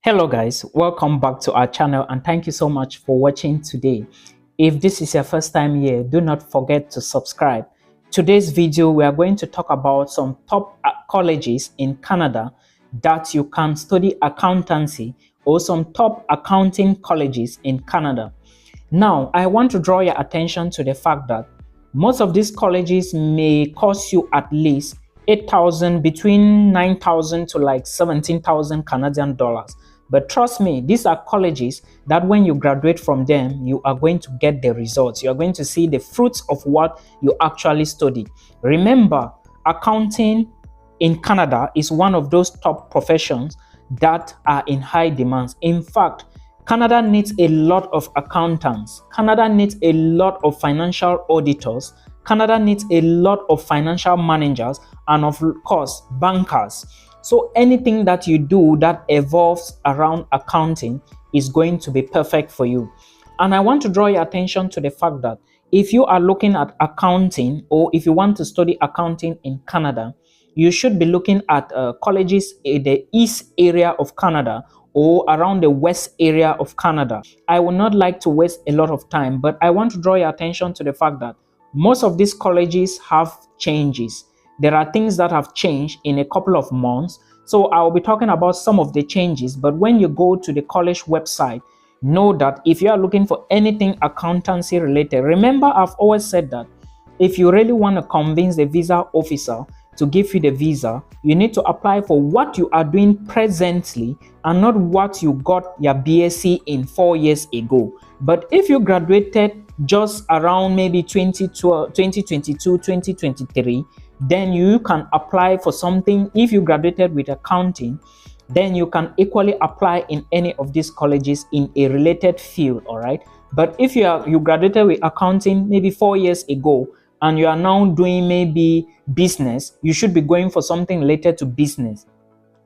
Hello guys, welcome back to our channel and thank you so much for watching today. If this is your first time here, do not forget to subscribe. Today's video we are going to talk about some top colleges in Canada that you can study accountancy, or some top accounting colleges in Canada. Now, I want to draw your attention to the fact that most of these colleges may cost you at least 8,000, between 9,000 to like 17,000 Canadian dollars. But trust me, these are colleges that when you graduate from them, you are going to get the results. You are going to see the fruits of what you actually study. Remember, accounting in Canada is one of those top professions that are in high demand. In fact, Canada needs a lot of accountants. Canada needs a lot of financial auditors. Canada needs a lot of financial managers and of course, bankers. So anything that you do that evolves around accounting is going to be perfect for you. And I want to draw your attention to the fact that if you are looking at accounting, or if you want to study accounting in Canada, you should be looking at colleges in the east area of Canada or around the west area of Canada. I would not like to waste a lot of time, but I want to draw your attention to the fact that most of these colleges have changes. There are things that have changed in a couple of months. So I will be talking about some of the changes, but when you go to the college website, know that if you are looking for anything accountancy related, remember I've always said that if you really want to convince the visa officer to give you the visa, you need to apply for what you are doing presently and not what you got your BSc in 4 years ago. But if you graduated just around maybe 2012, 2022, 2023, then you can apply for something. If you graduated with accounting, then you can equally apply in any of these colleges in a related field, all right? But if you graduated with accounting maybe 4 years ago and you are now doing maybe business, you should be going for something related to business.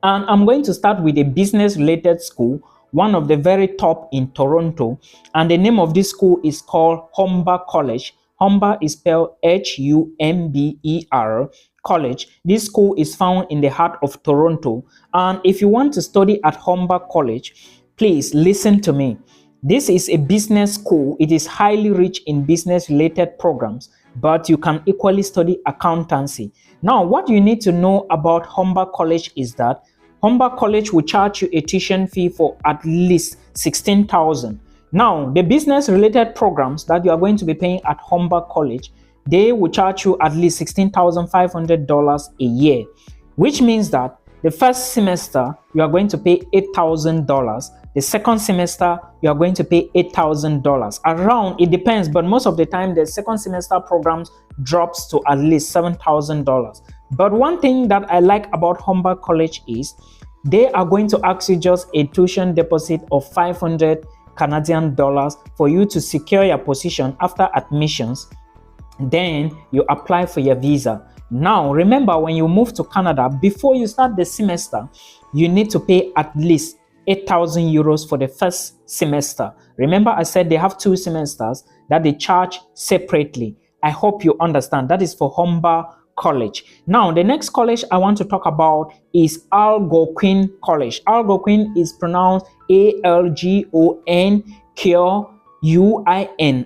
And I'm going to start with a business related school, one of the very top in Toronto, and the name of this school is called Humber College. Humber is spelled Humber College. This school is found in the heart of Toronto. And if you want to study at Humber College, please listen to me. This is a business school. It is highly rich in business related programs, but you can equally study accountancy. Now, what you need to know about Humber College is that Humber College will charge you a tuition fee for at least 16,000. Now, the business related programs that you are going to be paying at Humber College, they will charge you at least $16,500 a year, which means that the first semester you are going to pay $8,000. The second semester you are going to pay $8,000. Around, it depends, but most of the time the second semester programs drops to at least $7,000. But one thing that I like about Humber College is they are going to ask you just a tuition deposit of 500 Canadian dollars for you to secure your position after admissions. Then you apply for your visa. Now, remember, when you move to Canada, before you start the semester, you need to pay at least 8,000 euros for the first semester. Remember, I said they have 2 semesters that they charge separately. I hope you understand. That is for Humber College. Now, the next college I want to talk about is Algonquin College. Algonquin is pronounced Algonquin.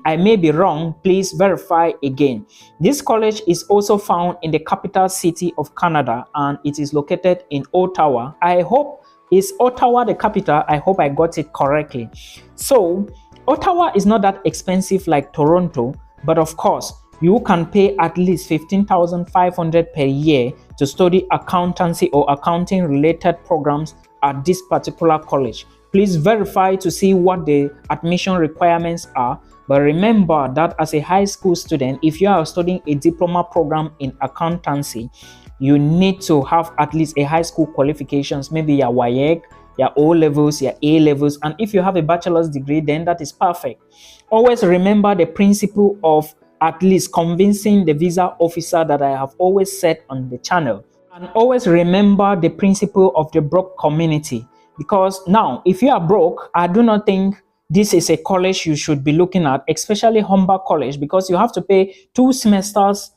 I may be wrong. Please verify again. This college is also found in the capital city of Canada, and it is located in Ottawa. I hope is Ottawa the capital. I hope I got it correctly. So Ottawa is not that expensive like Toronto, but of course you can pay at least 15,500 per year to study accountancy or accounting related programs at this particular college. Please verify to see what the admission requirements are. But remember that as a high school student, if you are studying a diploma program in accountancy, you need to have at least a high school qualifications, maybe your WAEC, your O levels, your A levels, and if you have a bachelor's degree, then that is perfect. Always remember the principle of at least convincing the visa officer that I have always said on the channel. And always remember the principle of the broke community. Because now, if you are broke, I do not think this is a college you should be looking at, especially Humber College, because you have to pay 2 semesters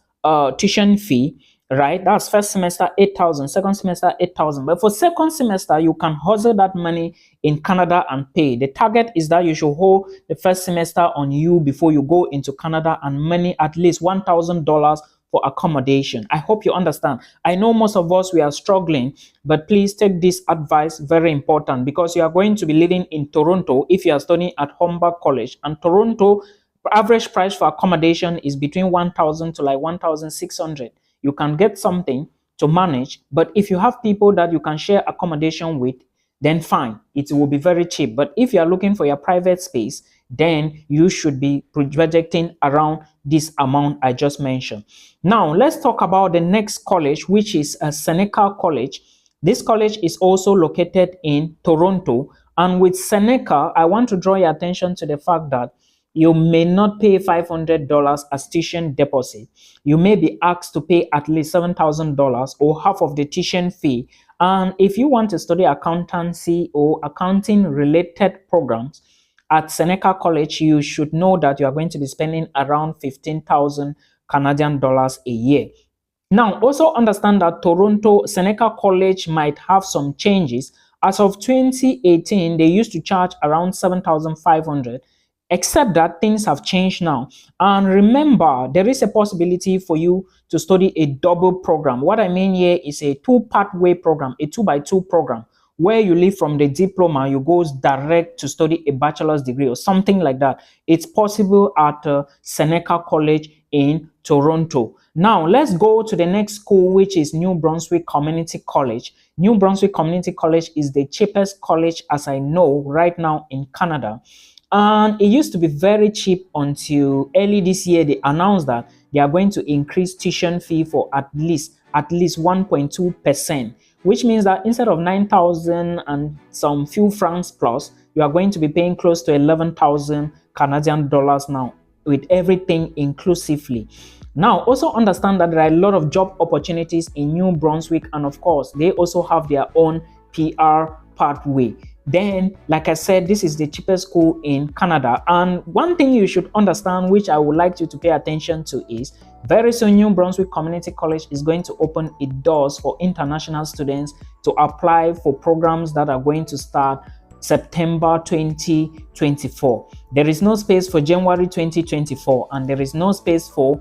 tuition fee right? That's first semester 8,000, second semester 8,000. But for second semester, you can hustle that money in Canada and pay. The target is that you should hold the first semester on you before you go into Canada, and money at least $1,000 for accommodation. I hope you understand. I know most of us, we are struggling, but please take this advice, very important, because you are going to be living in Toronto if you are studying at Humber College, and Toronto average price for accommodation is between 1,000 to like 1,600. You can get something to manage, but if you have people that you can share accommodation with, then fine, it will be very cheap. But if you are looking for your private space, then you should be projecting around this amount I just mentioned. Now let's talk about the next college, which is Seneca College. This college is also located in Toronto, and with Seneca, I want to draw your attention to the fact that you may not pay $500 as tuition deposit. You may be asked to pay at least $7,000 or half of the tuition fee. And if you want to study accountancy or accounting related programs at Seneca College, you should know that you are going to be spending around 15,000 Canadian dollars a year. Now, also understand that Toronto Seneca College might have some changes. As of 2018, they used to charge around 7,500. Except that things have changed now. And remember, there is a possibility for you to study a double program. What I mean here is a two-pathway program, a 2x2 program, where you leave from the diploma, you go direct to study a bachelor's degree or something like that. It's possible at Seneca College in Toronto. Now, let's go to the next school, which is New Brunswick Community College. New Brunswick Community College is the cheapest college as I know right now in Canada. And it used to be very cheap until early this year. They announced that they are going to increase tuition fee for at least 1.2%, which means that instead of 9,000 and some few francs plus, you are going to be paying close to 11,000 Canadian dollars now, with everything inclusively. Now, also understand that there are a lot of job opportunities in New Brunswick, and of course, they also have their own PR pathway. Then, like I said, this is the cheapest school in Canada. And one thing you should understand, which I would like you to pay attention to, is very soon New Brunswick Community College is going to open its doors for international students to apply for programs that are going to start September 2024. There is no space for January 2024, and there is no space for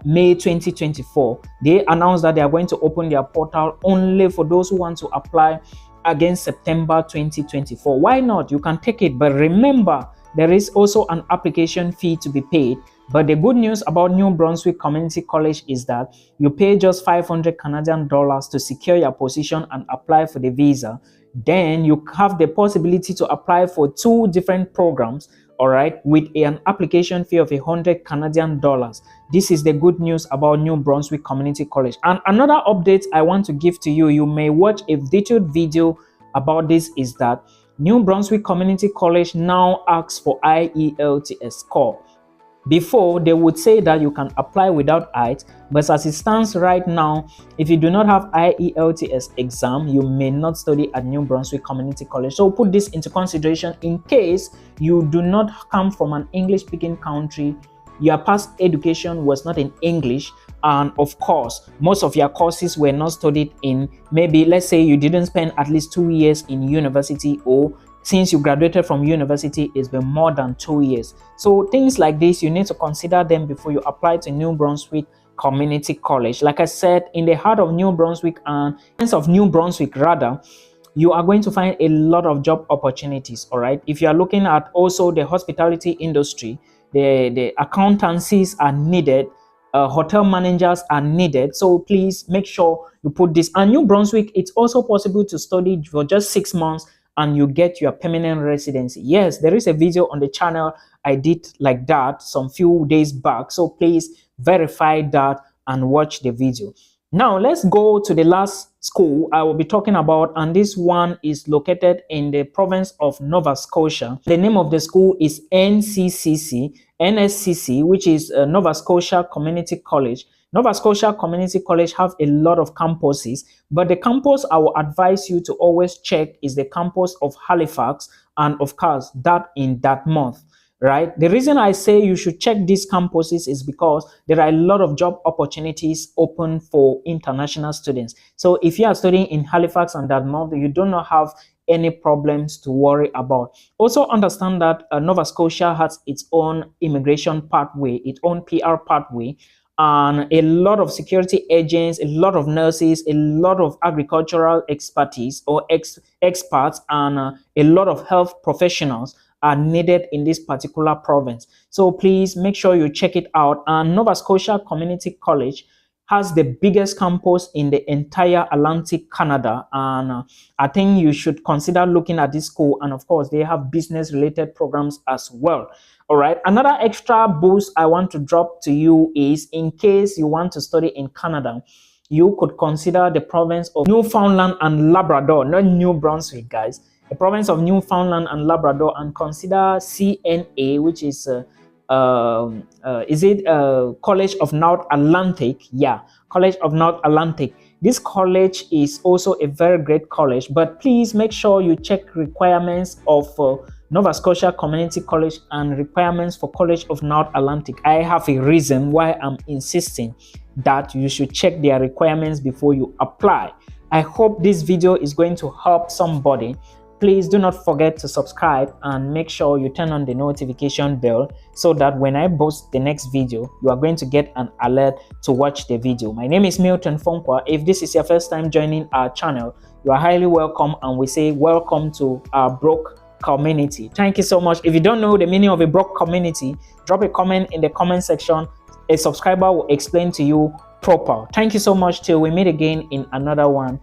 May 2024. They announced that they are going to open their portal only for those who want to apply against September 2024. Why not? You can take it, but remember, there is also an application fee to be paid. But the good news about New Brunswick Community College is that you pay just 500 Canadian dollars to secure your position and apply for the visa. Then you have the possibility to apply for 2 different programs, all right, with an application fee of 100 Canadian dollars. This is the good news about New Brunswick Community College. And another update I want to give to you, you may watch a detailed video about this, is that New Brunswick Community College now asks for IELTS score. Before, they would say that you can apply without IELTS, but as it stands right now, if you do not have IELTS exam, you may not study at New Brunswick Community College. So put this into consideration in case you do not come from an English-speaking country, your past education was not in English, and of course, most of your courses were not studied in, maybe let's say you didn't spend at least 2 years in university, or since you graduated from university, it's been more than 2 years. So things like this, you need to consider them before you apply to New Brunswick Community College. Like I said, in the heart of New Brunswick, and of New Brunswick rather, you are going to find a lot of job opportunities, all right? If you are looking at also the hospitality industry, the accountancies are needed, hotel managers are needed. So please make sure you put this. And New Brunswick, it's also possible to study for just 6 months and you get your permanent residency. Yes, there is a video on the channel I did like that some few days back. So please verify that and watch the video. Now let's go to the last school I will be talking about, and this one is located in the province of Nova Scotia. The name of the school is NSCC, which is Nova Scotia Community College. Nova Scotia Community College have a lot of campuses, but the campus I will advise you to always check is the campus of Halifax, and of course that in Dartmouth. right? The reason I say you should check these campuses is because there are a lot of job opportunities open for international students. So if you are studying in Halifax and Dartmouth, you do not have any problems to worry about. Also understand that Nova Scotia has its own immigration pathway, its own PR pathway, and a lot of security agents, a lot of nurses, a lot of agricultural expertise or experts, and a lot of health professionals are needed in this particular province. So please make sure you check it out. And Nova Scotia Community College has the biggest campus in the entire Atlantic Canada, and I think you should consider looking at this school. And of course, they have business related programs as well. All right, another extra boost I want to drop to you is, in case you want to study in Canada, you could consider the province of Newfoundland and Labrador, not New Brunswick, guys. The province of Newfoundland and Labrador, and consider CNA, which is College of North Atlantic? Yeah, College of North Atlantic. This college is also a very great college, but please make sure you check requirements of Nova Scotia Community College and requirements for College of North Atlantic. I have a reason why I'm insisting that you should check their requirements before you apply. I hope this video is going to help somebody. Please do not forget to subscribe and make sure you turn on the notification bell so that when I post the next video, you are going to get an alert to watch the video. My name is Milton Fonkwa. If this is your first time joining our channel, you are highly welcome, and we say welcome to our broke community. Thank you so much. If you don't know the meaning of a broke community, drop a comment in the comment section. A subscriber will explain to you proper. Thank you so much. Till we meet again in another one.